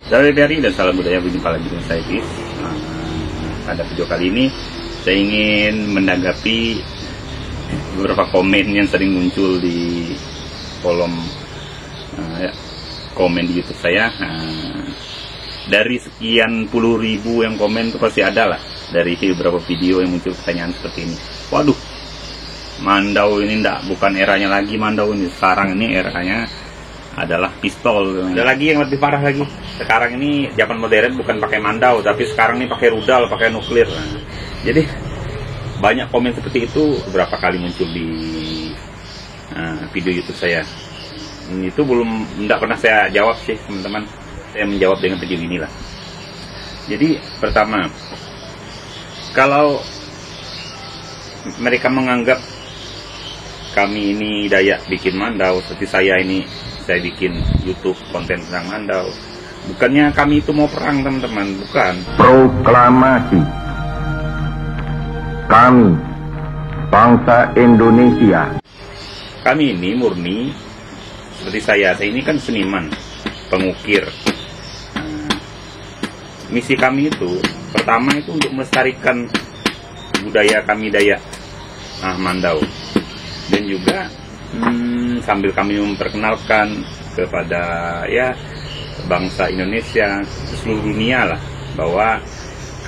Salam dari dan salam budaya berjumpa lagi dengan saya Fis. Pada video kali ini saya ingin menanggapi beberapa komen yang sering muncul di kolom komen di YouTube saya. Dari sekian puluh ribu yang komen itu pasti ada lah dari beberapa video yang muncul pertanyaan seperti ini. Waduh, Mandau ini bukan eranya lagi Mandau ini. Sekarang ini eranya adalah pistol. Ada lagi yang lebih parah lagi. Sekarang ini zaman modern bukan pakai Mandau, tapi sekarang ini pakai rudal, pakai nuklir. Jadi banyak komen seperti itu beberapa kali muncul di video YouTube saya. Itu tidak pernah saya jawab sih teman-teman. Saya menjawab dengan begini inilah. Jadi pertama, kalau mereka menganggap kami ini Dayak bikin Mandau, seperti saya bikin YouTube konten tentang Mandau. Bukannya kami itu mau perang teman-teman, bukan. Proklamasi kami bangsa Indonesia. Kami ini murni seperti saya ini kan seniman, pengukir. Misi kami itu pertama itu untuk melestarikan budaya kami Dayak Mandau, dan juga sambil kami memperkenalkan kepada bangsa Indonesia, seluruh dunia lah, bahwa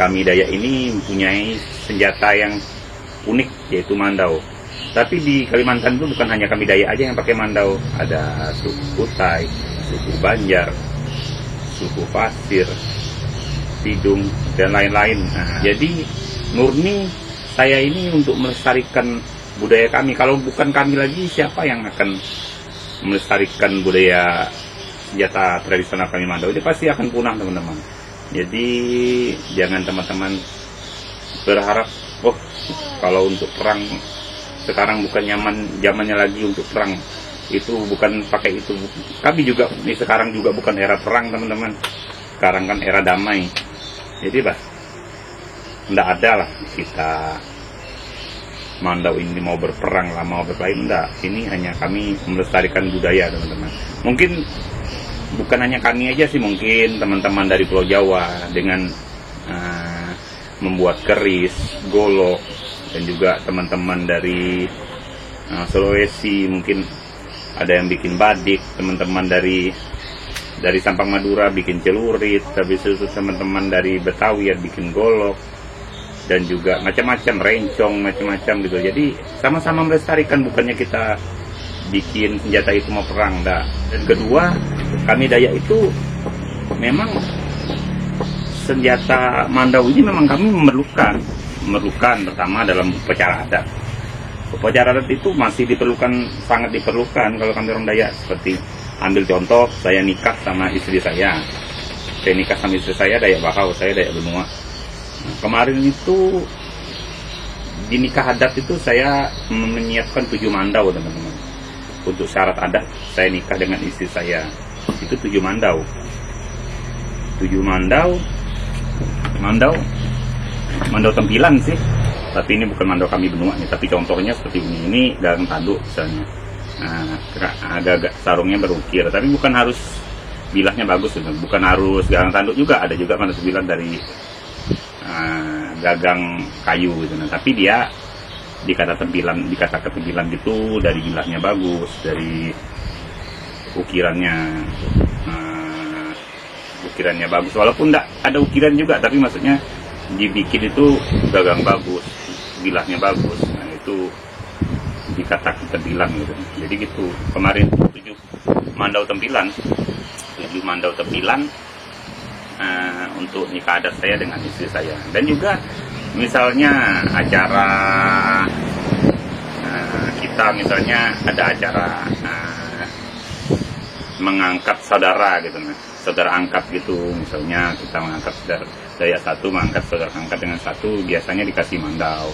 kami Dayak ini mempunyai senjata yang unik, yaitu Mandau. Tapi di Kalimantan itu bukan hanya kami Dayak aja yang pakai Mandau, ada suku Kutai, suku Banjar, suku Pasir, Tidung, dan lain-lain. Jadi murni saya ini untuk melestarikan budaya kami. Kalau bukan kami lagi, siapa yang akan melestarikan budaya senjata tradisional kami Mandau? Ini pasti akan punah teman-teman. Jadi jangan teman-teman berharap, kalau untuk perang sekarang bukan zamannya lagi untuk perang. Itu bukan pakai itu. Kami juga ini sekarang juga bukan era perang teman-teman. Sekarang kan era damai. Jadi tidak ada lah kita Mandau ini mau berperang lah, mau berkelahi, enggak. Ini hanya kami melestarikan budaya teman-teman. Mungkin bukan hanya kami aja sih, mungkin teman-teman dari Pulau Jawa dengan membuat keris, golok, dan juga teman-teman dari Sulawesi mungkin ada yang bikin badik, teman-teman dari Sampang Madura bikin celurit, tapi teman-teman dari Betawi ya bikin golok, dan juga macam-macam, rencong, macam-macam gitu. Jadi sama-sama melestarikan, bukannya kita bikin senjata itu mau perang, enggak. Dan kedua, kami Dayak itu memang senjata Mandau ini memang kami memerlukan pertama dalam upacara adat. Upacara adat itu masih diperlukan, sangat diperlukan kalau kami orang Dayak. Seperti ambil contoh, saya nikah sama istri saya. Saya nikah sama istri saya Dayak Bakau, saya Dayak Benua. Kemarin itu di nikah adat itu saya menyiapkan 7 Mandau teman-teman. Untuk syarat adat saya nikah dengan istri saya itu 7 Mandau. 7 Mandau tempilan sih. Tapi ini bukan Mandau kami Benua nih, tapi contohnya seperti ini. Ini gagang tanduk misalnya. Agak-agak sarungnya berukir, tapi bukan harus bilahnya bagus, bukan harus gagang tanduk juga. Ada juga Mandau tempilan dari gagang kayu gitu. Tapi dia dikatakan tempilan gitu, dari bilahnya bagus, dari ukirannya bagus, walaupun enggak ada ukiran juga, tapi maksudnya dibikin itu gagang bagus, bilahnya bagus. Nah itu dikatakan tempilan gitu. Jadi gitu. Kemarin 7 Mandau tempilan untuk nikah adat saya dengan istri saya. Dan juga misalnya acara kita misalnya ada acara mengangkat saudara gitu, saudara angkat gitu. Misalnya kita mengangkat saudara Dayak satu, mengangkat saudara angkat dengan satu, biasanya dikasih Mandau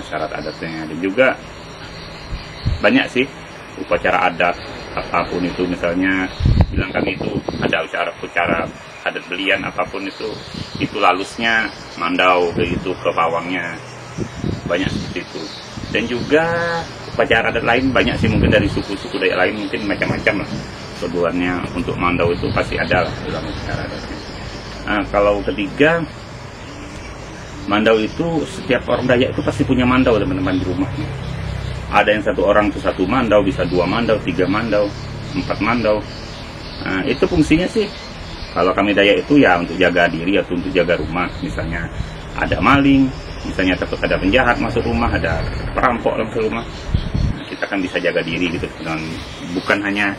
syarat adatnya. Dan juga banyak sih upacara adat apapun itu, misalnya bilang kami itu ada upacara adat belian apapun itu lalusnya Mandau begitu, ke pawangnya banyak seperti itu. Dan juga upacara adat lain banyak sih, mungkin dari suku-suku Dayak lain mungkin macam-macam lah. keduanya untuk mandau itu pasti ada lah dalam cara. Nah, kalau ketiga, mandau itu setiap orang Dayak itu pasti punya mandau teman-teman di rumahnya. Ada yang satu orang itu satu mandau, bisa 2 mandau, 3 mandau, 4 mandau. Nah, itu fungsinya sih. Kalau kami Dayak itu ya untuk jaga diri atau untuk jaga rumah. Misalnya ada maling, misalnya takut ada penjahat masuk rumah, ada perampok masuk rumah. Nah, kita kan bisa jaga diri gitu. Dan bukan hanya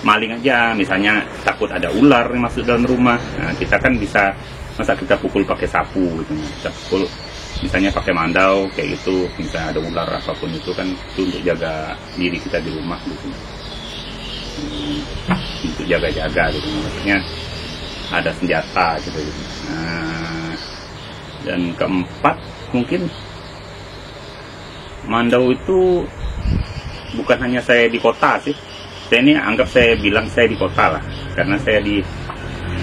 maling aja, misalnya takut ada ular yang masuk dalam rumah. Nah, kita kan bisa, masa kita pukul pakai sapu gitu. Kita pukul misalnya pakai mandau kayak gitu, misalnya ada ular apapun itu kan itu untuk jaga diri kita di rumah gitu. Untuk jaga-jaga gitu, maksudnya ada senjata gitu. Nah, dan keempat mungkin mandau itu bukan hanya saya di kota sih. Saya ini anggap saya bilang saya di kota lah, karena saya di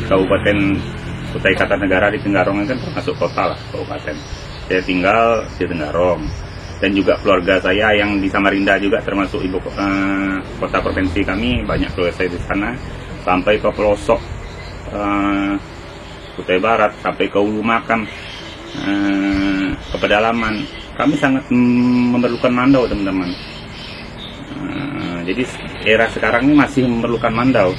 Kabupaten Kutai Kartanegara di Tenggarong kan termasuk kota lah, kabupaten. Saya tinggal di Tenggarong, dan juga keluarga saya yang di Samarinda juga termasuk ibu kota provinsi kami, banyak keluarga saya di sana, sampai ke pelosok Kutai Barat, sampai ke Ulu Makam, ke pedalaman. Kami sangat memerlukan mandau teman-teman. Jadi era sekarang ini masih memerlukan mandau,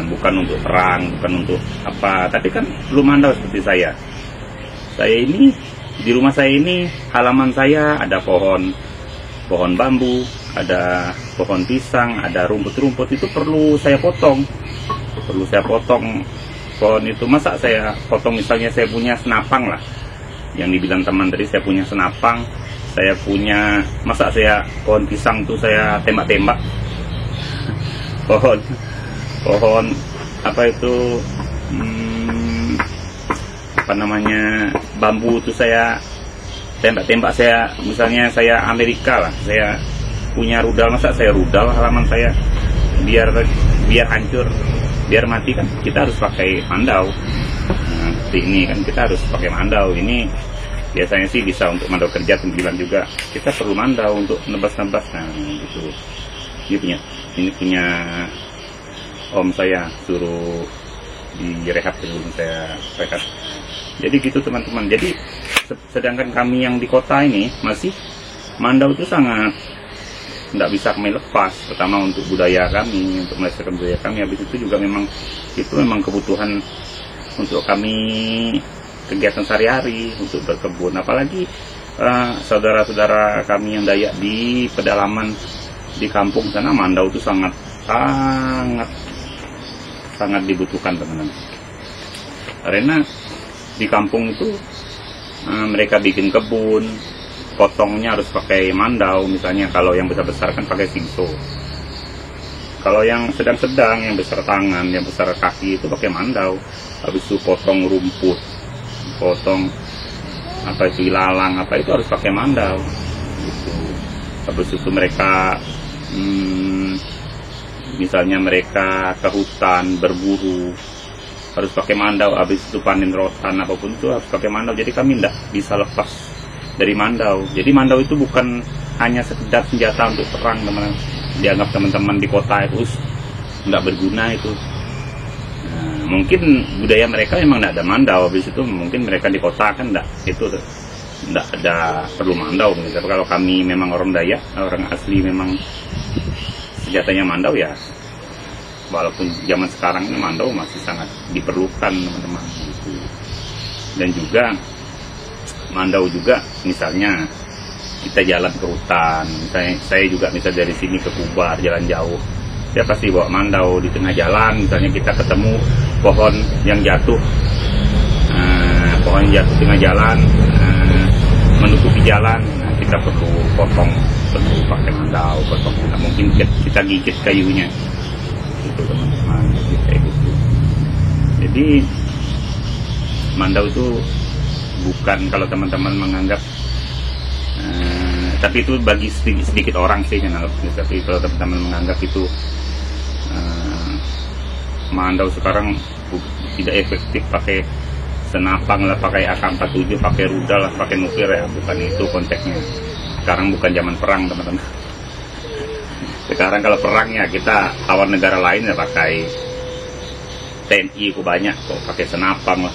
bukan untuk perang, bukan untuk apa, tapi kan perlu mandau. Seperti saya ini di rumah saya ini, halaman saya ada pohon bambu, ada pohon pisang, ada rumput-rumput, itu perlu saya potong. Pohon itu, masa saya potong, misalnya saya punya senapang lah, yang dibilang teman tadi, saya punya senapang, saya punya, masa saya pohon pisang tuh saya tembak-tembak. pohon apa itu, apa namanya, bambu itu saya tembak-tembak. Saya misalnya saya Amerika lah, saya punya rudal, masa saya rudal halaman saya biar hancur, biar mati, kan kita harus pakai mandau. Nah, seperti ini kan kita harus pakai mandau. Ini biasanya sih bisa untuk mandau kerja, tenggilan juga kita perlu mandau untuk nebas-nebas. Nah gitu. Ini punya om saya, suruh direhab sebelum saya rehat. Jadi gitu teman-teman. Jadi sedangkan kami yang di kota ini masih mandau itu sangat tidak bisa kami lepas. Pertama untuk budaya kami, untuk melestarikan budaya kami. Habis itu juga memang itu memang kebutuhan untuk kami kegiatan sehari-hari, untuk berkebun. Apalagi saudara-saudara kami yang Dayak di pedalaman, di kampung sana, mandau itu sangat dibutuhkan teman-teman. Karena di kampung itu mereka bikin kebun, potongnya harus pakai mandau. Misalnya kalau yang besar-besar kan pakai singso, kalau yang sedang-sedang, yang besar tangan, yang besar kaki itu pakai mandau. Habis itu potong rumput, potong apa itu ilalang, apa itu harus pakai mandau gitu. Habis itu mereka misalnya mereka ke hutan berburu, harus pakai mandau. Habis itu panen rotan apapun itu harus pakai mandau. Jadi kami tidak bisa lepas dari mandau. Jadi mandau itu bukan hanya sekedar senjata untuk perang teman-teman. Dianggap teman-teman di kota itu tidak berguna itu. Nah, mungkin budaya mereka memang tidak ada mandau. Habis itu mungkin mereka di kota kan tidak ada perlu mandau. Tapi kalau kami memang orang Dayak, orang asli, memang senjatanya mandau ya. Walaupun zaman sekarang ini mandau masih sangat diperlukan teman-teman gitu. Dan juga mandau juga, misalnya kita jalan ke hutan, misalnya saya juga misalnya dari sini ke Kubar jalan jauh, saya pasti bawa mandau. Di tengah jalan misalnya kita ketemu pohon yang jatuh, tengah jalan, menutupi jalan, kita perlu potong, perlu pakai mandau, potong. Mungkin kita gigit kayunya itu teman-teman, kayak gitu. Jadi mandau itu bukan, kalau teman-teman menganggap tapi itu bagi sedikit orang sih yang anggap. Tapi kalau teman-teman menganggap itu mandau sekarang tidak efektif, pakai senapang lah, pakai AK-47, pakai rudal lah, pakai nuklir, ya bukan itu konteksnya. Sekarang bukan zaman perang teman-teman. Sekarang kalau perang ya kita lawan negara lain ya pakai TNI ku banyak kok, pakai senapan lah,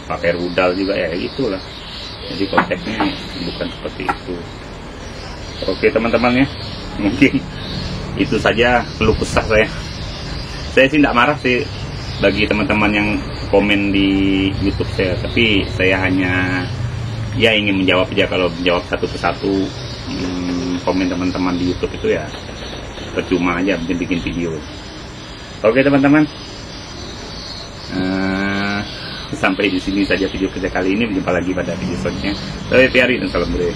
pakai rudal juga ya itulah. Jadi konsepnya bukan seperti itu. Oke teman-teman ya, mungkin itu saja keluh kesah saya. Saya sih tidak marah sih bagi teman-teman yang komen di YouTube saya, tapi saya hanya ya ingin menjawab aja. Kalau menjawab satu persatu komen teman-teman di YouTube itu ya percuma aja bikin video. Oke teman-teman, sampai di sini saja video kita kali ini. Berjumpa lagi pada video selanjutnya. Saya Tiari dan salam budaya.